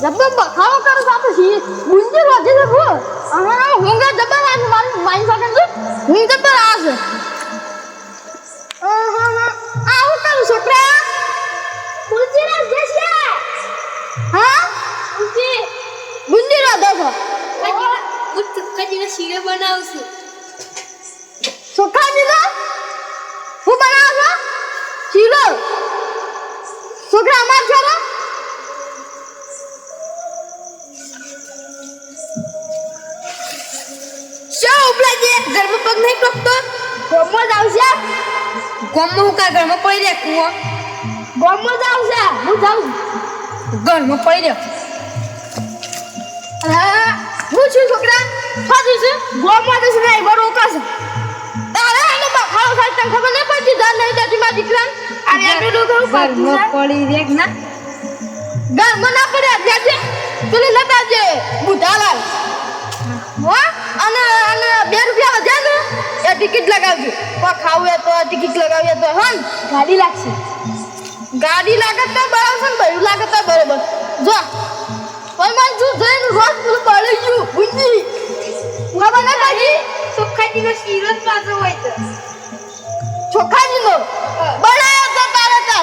જબ્બર બખાડો કરો છો આપણે સી ગુંજી રોજે છે ભૂ અમારા હોંગા જબ્બર આ મારી માઈન સાથે છે હું જબ્બર આ છે આવું કરું છોકરા ગુંજી રાજ જશે હા ગુંજી રાજ દો કજીને શીરો બનાવશું છોકરાજી નો હું બનાવો શીરો છોકરા અમાર છોરો શું ઉપલા જે ઘરમાં પગ નહીં ટોકતો ગોમમાં જ આવશે ગોમમાં હું કા ઘરમાં પડી રહ્યા કુવો ગોમમાં જ આવશે હું જાઉં ઘરમાં પડી રહ્યો હું છું છોકરા ફાજી છે ગોમમાં જ નહીં બરો કાશે તારે એને બખાડો થાય તને ખબર નહીં પડતી જાન નહીં દેતી મારી દીકરા અરે પેલું કરું ઘરમાં પડી રેક ના ઘરમાં ના પડ્યા દેજે પેલી લતા જે બુઢાલાલ હો અને 2 રૂપિયા વધ્યા ને એ ટિકિટ લગાવજો કોઈ ખાવું તો ટિકિટ લગાવીએ તો હન ગાડી લાગશે ગાડી લાગે તો બરાબર છે ને ભયું લાગે તો બરાબર જો કોઈ મને જો જઈને રોજ પેલું બળી ગયું ગુંજી ખબર ના કાજી ચોખ્ખાજીનો શીરો જ પાછો હોય તો ચોખ્ખાજીનો બનાયો તો તારે તો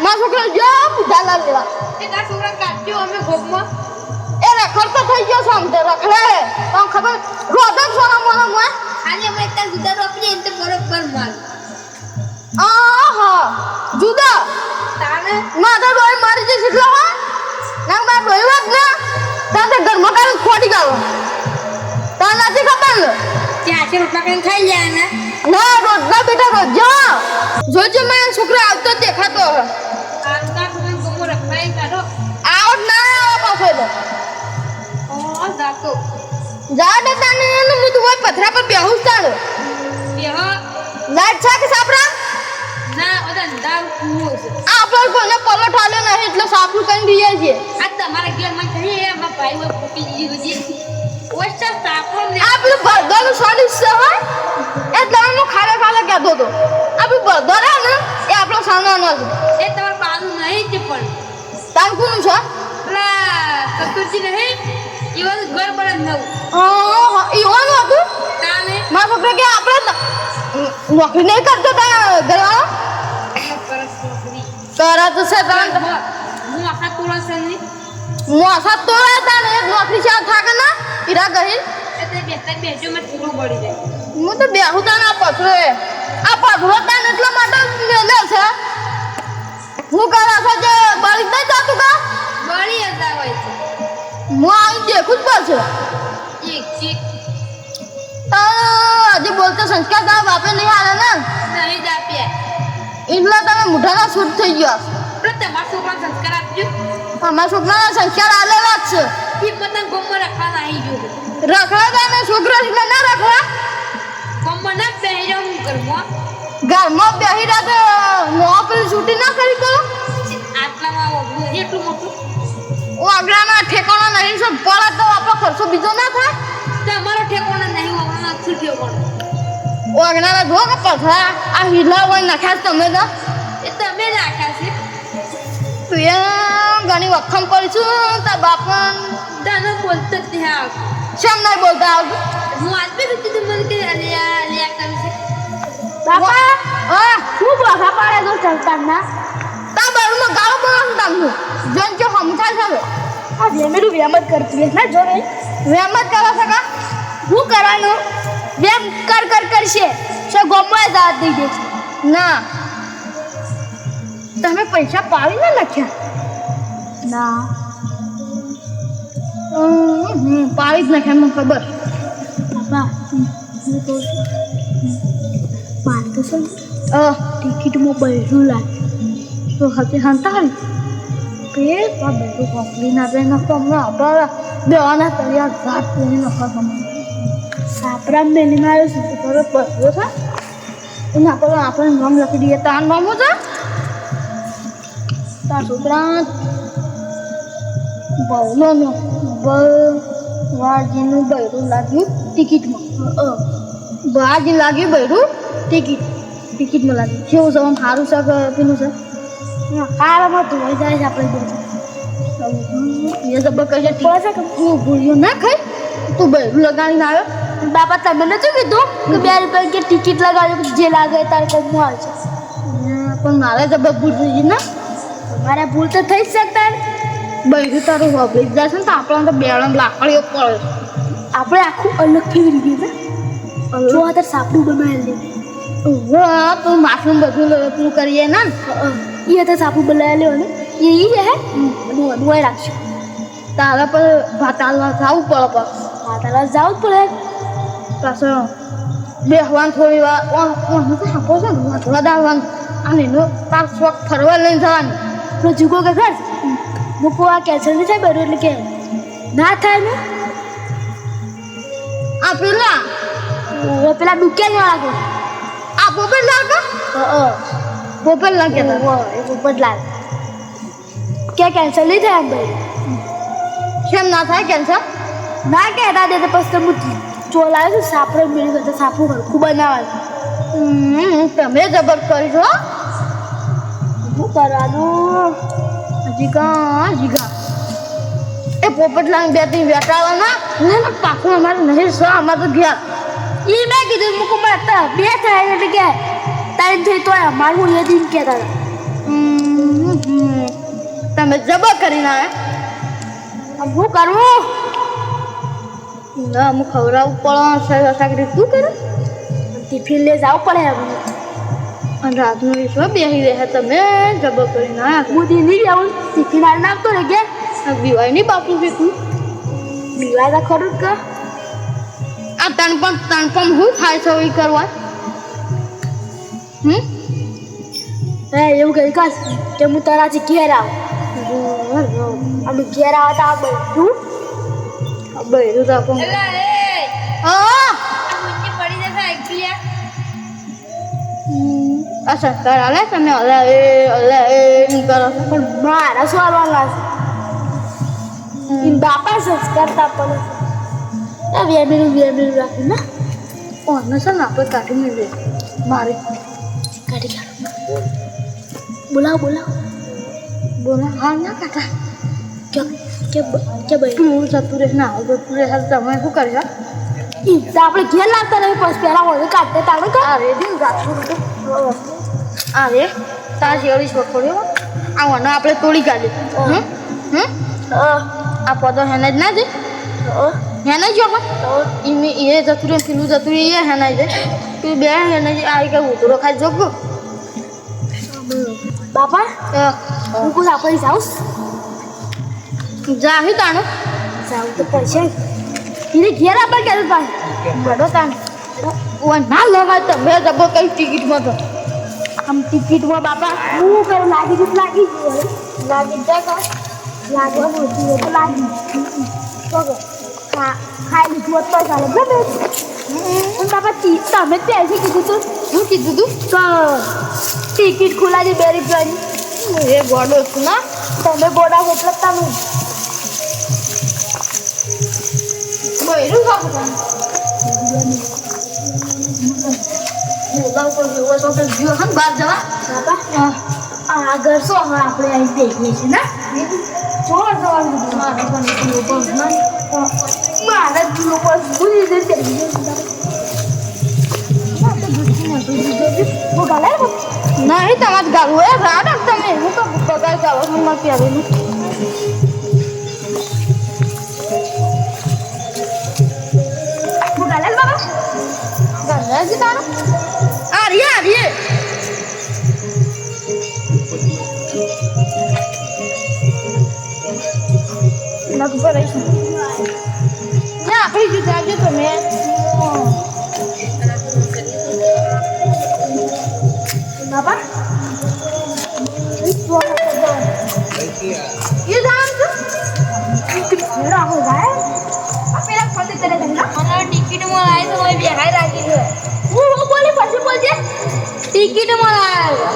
મારા છોકરા જો બુઢાલાલ લેવા એ તારા છોકરા કાઢ્યો અમે ગોમમાં એ રખડતો થઈ ગયો છે આમ તે રખડે તને ખબર રોદો સોના મોના માં આજે અમે ત્યાં જુદા રોપીએ ને તો બરોબર માલ આહા જુદા તાને માથા ડોય મારી જશે એટલે હો ના માર ડોય વાત ના તાતે ઘરમાં કાલ ખોટી ગાલો તા નથી ખબર ને ત્યાં છે રોટલા કરીને ખાઈ જાય ને ના રોટલા બેટા રોજો જોજો મારા છોકરા આવતો દેખાતો હે આતા તમે ગમો રખાઈ કાઢો આવત ના આવો પાછો તો ઓ જાતો જા દેતા ને હું તો ઓય પથરા પર બેહું તાળ બેહો લાઈટ છે કે સાપરા ના ઓદા દાવ કુવો છે આપણે કોને પલોઠ આલ્યો નહીં એટલે સાપરું કઈ દઈએ છે આ તમારા ઘેર માં થઈ એમાં ભાઈ હોય ફૂટી દીધી બધી ઓછા સાપરો ને આપણું બર્ધોનું સ્વાદિષ્ટ છે હોય એટલે હું ખાલે કહેતો હતો આપણું બર્ધો રહે ને એ આપણો સામાનો છે એ તમાર પાનું નહીં તે પણ તાર કોનું છે પેલા કતુરજી નહીં ઈવન ઘર બને નવું ઈવાનું હતું તાને મારા છોકરા કે આપણે નોકરી નહીં કરતો તારા ઘરવાળો પરસ નોકરી કરા તો છે તારા હું આખા તોડા છે ને મોસા તોડા તાને એક નોકરી છે થાકે ના ઈરા ગહીન એટલે બેતા બેજો માં થોડું બળી જાય હું તો બેહું તાના પથરો આ પથરો તાન એટલા માટે મેલે છે હું કરા છે જે બળી નહીં જાતું કા બળી હતા હોય છે હું આવી દેખું જ પડશે એક ચીક હજી બોલતો સંસ્કાર તારા બાપે નહીં હાલે ને નહીં જ આપ્યા એટલે તમે મોઢાના છૂટ થઈ ગયા પણ તમારા છોકરા સંસ્કાર આપજો અમારા છોકરાના સંસ્કાર આલેલા જ છે એ બધા ગોમમાં રાખવાના આવી ગયો રખડા ને છોકરો એટલે ના રખડા ગોમમાં ના પહેર્યો હું ઘરમાં ઘરમાં બેહી રાતે મોપરી છૂટી ના કરી તો આટલામાં ઓગળું એટલું મોટું વાગડાના ઠેકાણા નહીં છે પડે તો આપણો ખર્ચો બીજો ના થાય તમારો ઠેકોણા નહીં ઓગળના છૂટ્યો પણ વાગડાના જો કે પથરા આ હીલા હોય નાખ્યા તમે તો એ તમે રાખ્યા છે તું એ ઘણી વખમ કરીશું તાર બાપા તને બોલતો જ નહીં આવતું શેમ નહીં બોલતા આવતું હું આજ બી કીધું મને કે લ્યા કરું છે બાપા હા શું બોખા પાડે તો ચાલતા ના તા બારુમાં ગાળો બોલાવું તમને જોન જો સમજાય છે આ જેમેરું વેમ જ કરતી ના જો રે વેમ જ કરવા સકા હું કરવાનું વેમ કર કરશે સો ગોમમાં દાદ દઈ દે ના તમે પૈસા પાવી ના લખ્યા ના પાવી જ નાખ્યા મને ખબર બાપા હું કહું મારે તો છે ટિકિટમાં બહેરું લાગ્યું તો હવે હંતા કે આ બધું કોકલી ના બે નખો હમણાં આપણે બેવાના તૈયાર ઘાટ પૂરી નખો હમણાં સાપરા મેલીમાં આવ્યો છે બરોબર બસરો છે એને આપણે નામ લખી દઈએ તાર નામ છે તાર છોકરા બહુનો વાજીનું બૈરું લાગ્યું ટિકિટમાં વાજી લાગ્યું બૈરું ટિકિટમાં લાગ્યું કેવું છે આમ સારું છે કે પેલું છે કાળામાં ધોઈ જાય છે આપણે બે એ જબર કહે છે ઠીક છે તું ભૂલ્યો ના ખાઈ તું બૈરું લગાડીને આવ્યો બાપા તમે નતું કીધું કે 2 રૂપિયા કે ટિકિટ લગાડો જે લાગે તારે કોમમાં આવશે પણ મારે જબર ભૂલ થઈ ગઈ ને મારે ભૂલ તો થઈ જ શકતા બૈરું તારું હોબળી જ જશે ને તો આપણને તો બેળમ લાકડીઓ પડે આપણે આખું અલગ ફેરી ગયું ને જો આ તાર સાપડું બનાવેલું વાહ તું માથું બધું પેલું કરીએ ને એ તો સાપડું બનાવેલું ને એ છે હે ડોય રાખશું તારા પર ભાતાલવા જવું પડે પર હા તારા જવું જ પડે પાછળ બેહવાનું થોડી વાર હું તો આપો છે ને વધારવાનું અને એનો પાક શોખ ફરવા લઈને જવાનું તો જુગો કે ઘર મૂકો આ કેન્સલ નહીં થાય બરોબર એટલે કે ના થાય ને આ પેલા પેલા દુકાન વાળા આ પોપટ લાગે પોપટ લાગે એ પોપટ લાલ ક્યાં કેન્સલ નહીં થાય એમ ભાઈ કેમ ના થાય કેન્સર ના કહેતા દે તો પછી હું ચોલાવ્યો છું સાપડે મેળવી કરતા સાપું હરખું બનાવવાનું તમે જબર કરી છો શું કરવાનું જીગા એ પોપટ લાવીને બે ત્રણ વેટાવાના ને પાછું અમારે નહીં સ અમારે તો ગયા એ મેં કીધું મૂકું મને અત્યારે બે થાય એટલે કે ટાઈમ થઈ તો મારું એ દિન કહેતા હતા તમે જબર કરીને આવ્યા શું કરવું ના હું ખવડાવું પડે સાકરી તું કરે ટિફિન લઈ જવું પડે હવે અને રાતનું વિશ્વ બેસી રહ્યા તમે જબર કરીને આવ્યા હું દિલ્હી જાઉં ટિફિન આવીને આવતો રહે કે દિવાળીની બાપુ શીખું બીવા તો ખરું જ કે આ તણપમ શું થાય છે એ કરવા હે એવું કહી કસ કે હું તારાથી ઘેર આવું અમે ઘેર આવતા બધું બૈરું તો આપણું આ સરકાર હાલે તમે હલે એ કરો છો પણ મારા શું આવવાનું લાગશે બાપા સંસ્કાર તાપવાનો વેમેલું રાખી ને ઓને છે ને આપણે કાઢી મેળવીએ મારે કાઢી કાઢો બોલાવો બોલો હા ના કાઢા કે ભાઈ તું જતું રહે ના જતું રહે તમે શું કરશો આપણે ઘેર લાવતા નહીં પછી પહેલાં હોય કાઢતે તારે અરે દિન રાખવું અરે તાર જેવડી છોકરીઓ આવવાનો આપણે તોડી કાઢી આ પદો હેને જ ના જાય હેને જ આપણે એ જતું રહે પેલું જતું રહે એ હેનાઈ જાય તું બે હેને આવી કઈ ઉતરો ખાઈ જોગો બાપા હું કોઈ આપણે જાઉં જાહી તાણે જાઉં તો પડશે એને ઘેર આપણે ક્યારે પાસે બડો તાણે ના લગાય તમે જબો કઈ ટિકિટમાં તો આમ ટિકિટમાં બાપા હું કરું લાગી ગયું લાગી જાય લાગવાનું હતું એ તો લાગી ખાઈ લીધું હોત તો ચાલે બરાબર પણ બાપા તમે જ પહેરથી કીધું તું શું કીધું તું તો ટિકિટ ખુલાડી 2 રૂપિયાની એ ગોડો છું ના તમે બોડા એટલે તમે બૈરું ખાવું બોલાવ કોઈ જેવો તો જીવો હમ બહાર જવા બાપા આગળ શું હવે આપણે અહીં દેખીએ છીએ ને જોર જવાનું મારે પણ લોકો મારા જ લોકો ભૂલી જશે હું ગાલે નહીં તમારે ગાવું એ રાડ તમે હું તો પગાર ચાલો હું નથી આવેલું હું ગાલે બાબા ગાલે જ તારો આરીએ લગભગ રહીશું ના આપણી જ જાજો તમે બાબા ये जान तो मेरा हो जाए पेला फटे तेरे धंधा મને ટિકિટ મળાય તો ઓય બેહાઈ રાખી છે હું બોલે પછી બોલજે ટિકિટ મળાય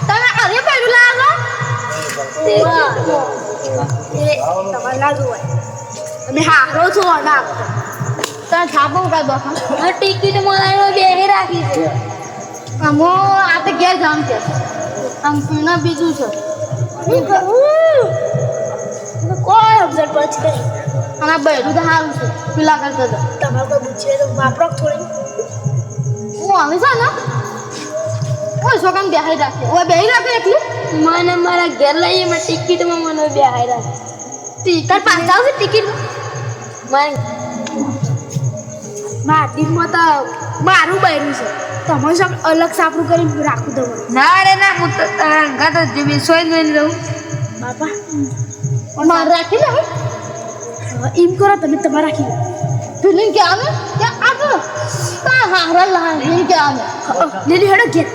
તમે અરે પેલું લાગો એ તમારે ના જોવાય અને હારો છો ના તમે છાપો કા દો ટિકિટ મળાય બેહી રાખી છે અમો આ તો ઘેર જામ છે આમ પીણા બીજું છે હું કરું જ કરી અને બૈરું તો સારું છે પેલા કરતા તો તમારે કોઈ પૂછે તો વાપરો થોડી હું આવે છે ને ઓય છોકરાને બેહાઈ રાખે ઓય બેહી રાખે એટલી મને મારા ઘેર લઈએ મેં ટિકિટમાં મને બેહાઈ રાખે ટિકિટ પાસ આવશે ટિકિટ માધીમાં તો મારું બૈરું છે તમે સબ અલગ સાપરું કરી રાખું દઉં ના રે ના હું તો તારા ઘર જ સોય જોઈને રહું બાપા માર રાખી લે એમ કરો તમે તમારે રાખી લો ફિલિંગ કે આવે કે આગળ તા હારા લા ફિલિંગ કે આવે લીલી હેડો ઘેર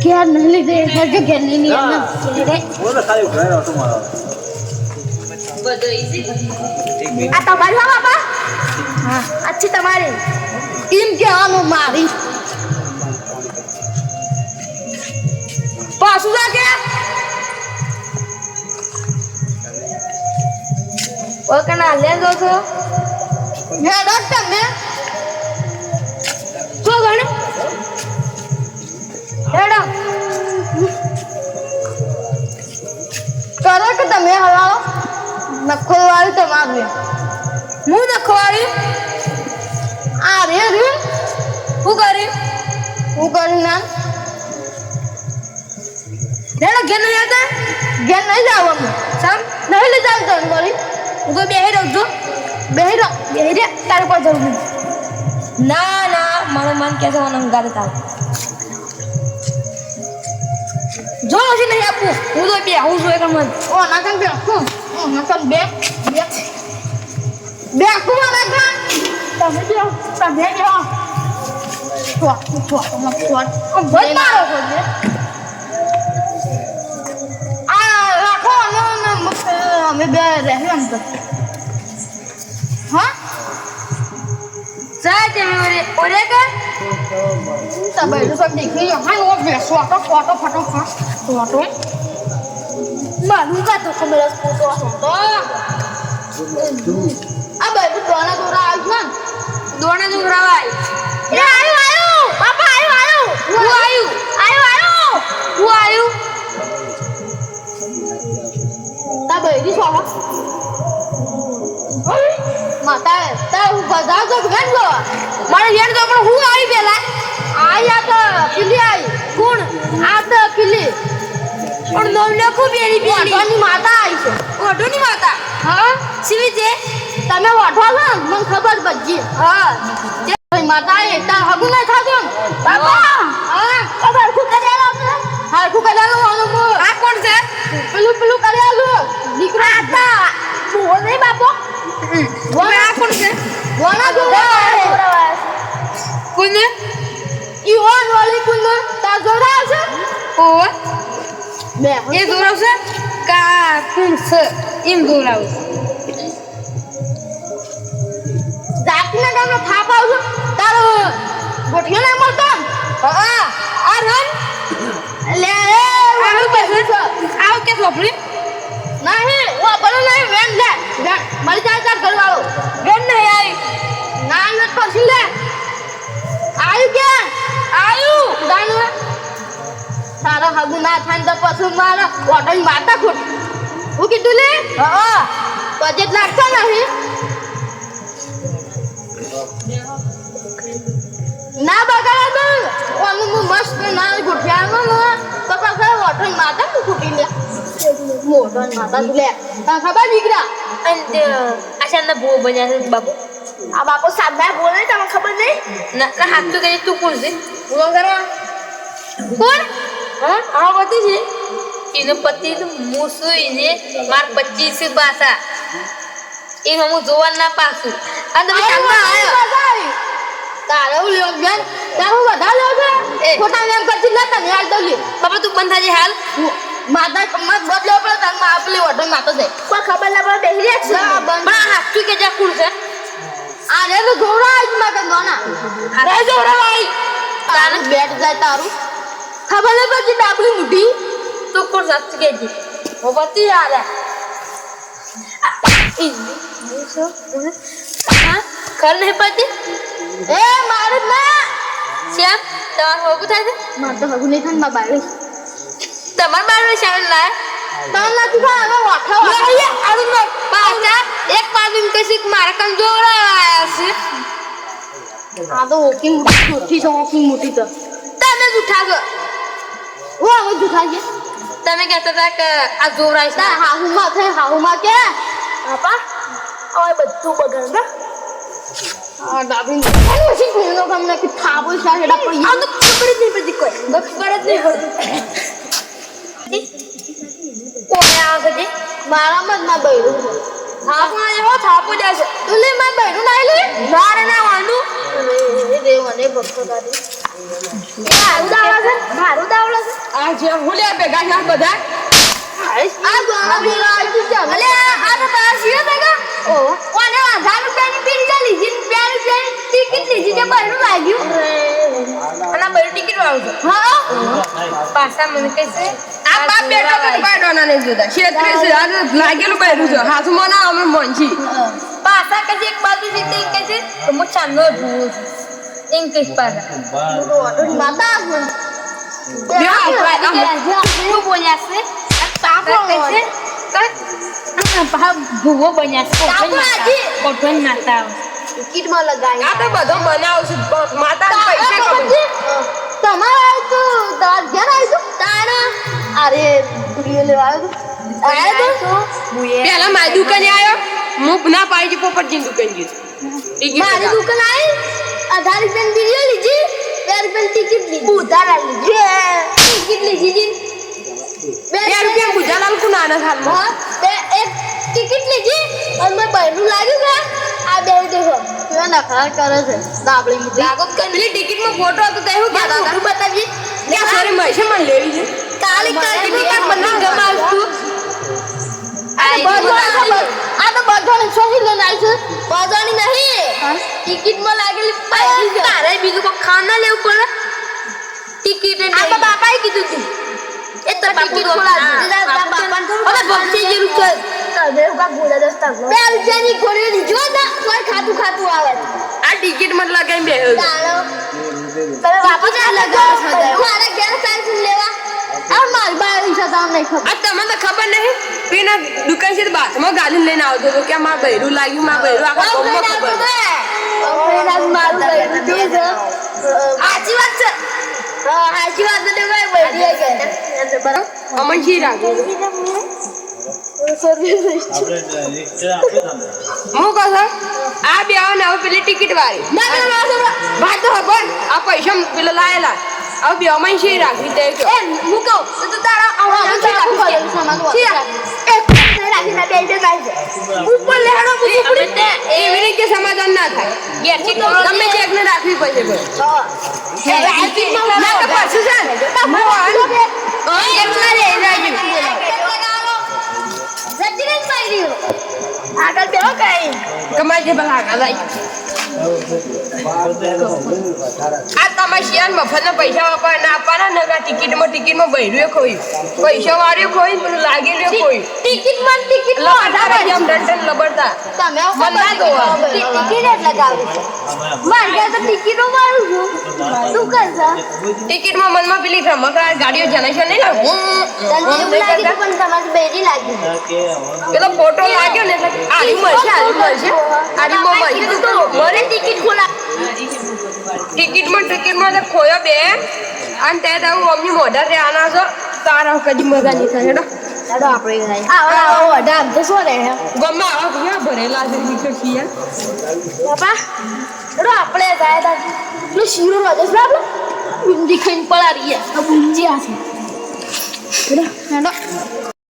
ઘેર નહીં લીધે ઘર કે ઘેર નહીં લીધે આ તમારી હા બાપા હા અચ્છી તમારી એમ કે આનું મારી પાછું જા કે ઓ કના લે દો છો હે ડોક્ટર મે તો ગણે હેડો કરો કે તમે હલાવો નખો વાળી તમારું હું નખવાડી આ રે રે હું કરી હું કરી ના હેડો ઘેર નહીં આવતા ઘેર નહીં જાવ અમે સમ નહીં લઈ જાવ તો મારી હું તો બેહી રહું છું બેહી રહો તારે કોઈ જરૂર નહીં ના ના મારો મન કે છે મને ગાડી તાવ જો હજી નહીં આપું હું તો બે હું છું એક મન ઓ ના કન બે હું ના કન બે બે બે કુવા ના કન તમે બે તમે બે તો બસ મારો છો બે આ રાખો ને અમે બે રહેવા ને હા જાય તે ઓરે કે તમે તો સબ દેખી લો હા ઓ બેસો આ ફોટો ફોટો ફોટો મારું કા તો ખબર ફોટો તો આ ભાઈ દોણા દોરા આવ્યું દોણા દુરાવાય એ આયો બાપા આયો હું આવ્યું હું આવ્યું તા ભાઈ છો માતા તા હું બધા તો ગંદો મારે યાર તો પણ હું આવી પેલા આયા તો કિલી આઈ કોણ આ તો કિલી પણ નોમ લખો બેરી બેરી વાઠવાની માતા આઈ છે ઓઢોની માતા હા સીવી છે તમે વાઠવા છો મને ખબર પડી હા ભાઈ માતા આઈ તા હગુ ના થાતો બાપા હા ખબર ખુ કરેલો હા ખુ કરેલો આનો આ કોણ છે પેલું પેલું કરેલો દીકરો આતા બોલ નહીં બાપો આ કોણ છે વણા જોડા કોને ઈવન વાલી કુન તા જોડા છે ઓ બે એ દોરાવશે કા કોણ છે એમ દોરાવ જાતના ગામનો થાપ આવજો તારો ગોઠિયો નહીં મળતો હા આ રન લે આવું કે આવ કે સોપડી નહીં ઓ બનો નહીં વેન લે વેન મળી જાય તાર ઘરવાળો વેન નહીં આવી ના ન પછી લે આયુ કે આયુ દાનો તારા હગુ ના થાય તો પછી મારા ઓટોની માતા ખોટી હું કીધું લે હા બજેટ લાગતો નહીં ના બગાડો તો ઓનું મસ્ત ના ગોઠિયાનો તો પાછા ઓટોની માતા ખોટી લે મોટોની માતા લે તને ખબર નીકળ્યા અને આશાના ભૂ બન્યા છે બાપુ આ બાપો સાદા બોલે તમને ખબર નહીં ના હાથ તો કઈ તું કોણ છે બોલો કરવા કોણ હા આ પતિ છે એનો પતિ તો મૂસું એને માર 25 પાસા એ હું જોવા ના પાસું અને તમે ચાલતા આવ્યો તારે લ્યો બેન તારું બધા લ્યો છે એ. ખોટા એમ કરતી ના તને હાલ તો લ્યો બાપા તું બંધ થાજે હાલ માતા કમત બદલો પડે તને આપલી ઓટો માતો દે કોઈ ખબર ના પડે બેહી રહ્યા છે ના બંધ પણ આ હાથ તું કે જા કોણ છે આ રે તો જોરા આજ માતા નોના અરે જોરા ભાઈ તારે બેટ જાય તારું ખબર નહીં પછી ડાબલી મુઠી તો કોણ સાચું કે છે ઓ પતિ આલે હા ખર નહીં પડતી એ મારે ના શ્યામ તમારું હોગું થાય છે માર તો હગુ નહીં થાય બાબા તમાર બાર શાળ લાય તને નથી થાય હવે વાઠા વાઠા આડું નો પાછા એમ કહેશે કે મારા કામ જોવડાયા છે આ તો ઓકી મોટી છે ઓકી મોટી તો તમે જ ઉઠા છો ઓ હવે જુઠા છે તમે કહેતા હતા કે આ જોવડાય છે તા હાહુમાં કે બાપા હવે બધું બગડ ને આ ડાબી પછી કોઈનો કામ ના કે થાબો છે હેડા પડી આમ તો ખબર જ નહીં પડતી કોઈ ખબર જ નહીં પડતી કોને આવે છે મારામાં જ ના બૈરું છે થાપો એવો થાપો જશે તું લે માર બૈરું ના લે મારે ના વાંધું એ દેવને ભક્તો દાદી મારું દાવડા છે મારું દાવડા છે આ જે હુલે ભેગા છે બધા આ ગોળા બોલા આવી છે અલે આ તો તારા શિયો ભેગા ઓ કોને 1000 રૂપિયાની પીડી લીધી 2 રૂપિયાની ટિકિટ લીધી જે બહેરું લાગ્યું અને બહેરું ટિકિટ વાળું છે હા પાછા મને કહે છે આ બાપ બેટો તો બાયડોના ને જોતા 36,000 લાગેલું બહેરું છે હાથમાં ના અમે મોંચી પાછા કહે છે એક બાજુ જીતે એક કહે છે તો હું ચાંદો જોઉં છું એમ કહે છે પાછા માતા શું બોલ્યા છે તાપો કહે છે ભૂવો બન્યા છે કોઠન નાતા ટિકિટમાં લગાવી આ તો બધો બનાવશું માતા પૈસા કમાય તમારા તો તાર ઘેર આવી તો તારા અરે વિડિયો લેવા આવ્યો તો પેલા મારી દુકાને આવ્યો હું ના પાડી પોપટજીની દુકાન ગઈ ટિકિટ મારી દુકાન આવી 18 રૂપિયાની વિડિયો લીધી 2 રૂપિયાની ટિકિટ લીધી ઉધાર લીધી ટિકિટ લીધી 2 રૂપિયા ગુજાલાલ કુ નાના થાલમાં હા બે એક ટિકિટ લીધી અને મેં બહેરું લાગ્યું કે આ બે દેખો કેવા નખરા કરે છે દાબળી લીધી લાગો કે પેલી ટિકિટમાં ફોટો હતો તે હું કહેતા હતા બતાવીએ કે સોરી મહેશે મને લેવી છે કાલે ટિકિટ મને ગમાવતું આ તો બધાને સોહી લઈને આવી છે બધાની નહીં ટિકિટમાં લાગેલી પૈસા તારે બીજું કોઈ ખાના લેવું પડે ટિકિટ આ બાપાએ કીધું હતું એ તો ટિકિટ ખોલાવી દીધા બાપાને હવે ભક્તિ જેવું છે તને કા બોલા દસ્તા 2 રૂપિયાની ગોળીઓ લીધો ને કોઈ ખાતું આવે આ ટિકિટ મને લગાઈ બેહ્યો તારો તમે વાપસ આ લગાવો મારા ઘેર સાઈડ લેવા આ મારી બાઈ છે તમને નહીં ખબર આ તમને તો ખબર નહીં પેલા દુકાન છે બાથમાં ગાલી લઈને આવતો હતો કે માર બૈરું લાગ્યું માર બૈરું આખા ગામમાં ખબર મારું બૈરું દે છે સાચી વાત છે સાચી વાત તો ભાઈ બૈરી કે બરાબર અમન જી રાખ્યું હું કહું છું આ બે આવો ને હવે પેલી ટિકિટ વાળી વાત તો ખબર આ પૈસા પેલા લાયેલા હવે બે અમન જી રાખવી તે કે હું કહું તો તારા આવું ઉપર લેડો એવી રીતે સમાધાન ના થાય ગમે તે એકને રાખવી પડશે ના તો પાછું છે ને એકલા રે રાજુ આગળ બેહો કઈ કમાઈ જે ભલા આગળ લાઈ આ તમારે શિયાળ મફતના પૈસા વાપરવાના આપવાના ને ટિકિટમાં બૈરું ખોયું પૈસા વાળ્યું ખોયું પેલું લાગેલું ખોયું ટિકિટમાં લબડતા જેમ ટન લબડતા તમે મનના ધોવા. ટિકિટ જ લગાવી છે મારે ઘેર તો ટિકિટો મારું છું શું કરશે ટિકિટમાં મનમાં પેલી રમકડા ગાડીઓ જનરેશન નહીં લાગે તને એવું લાગી હતું પણ તમારી બેરી લાગી પેલો ફોટો લાગ્યો ને એટલે આરી મળશે આરીમાં મળશે તો મને ટિકિટ ખોલા ટિકિટમાં તો ખોયો બે અને તે તો અમની મોઢા રે આના છો તારા કદી મજા નહીં થાય હેડો ચાલો આપણે આવો અઢાર તો શું રહે ગમે આવા ક્યાં ભરેલા છે ટિકિટ શિયાળ બાપા એડો આપણે જાય તા પેલો શીરો રોજે છે આપણે બુંદી ખાઈને પડારીએ આ બુંજી આ છે એડો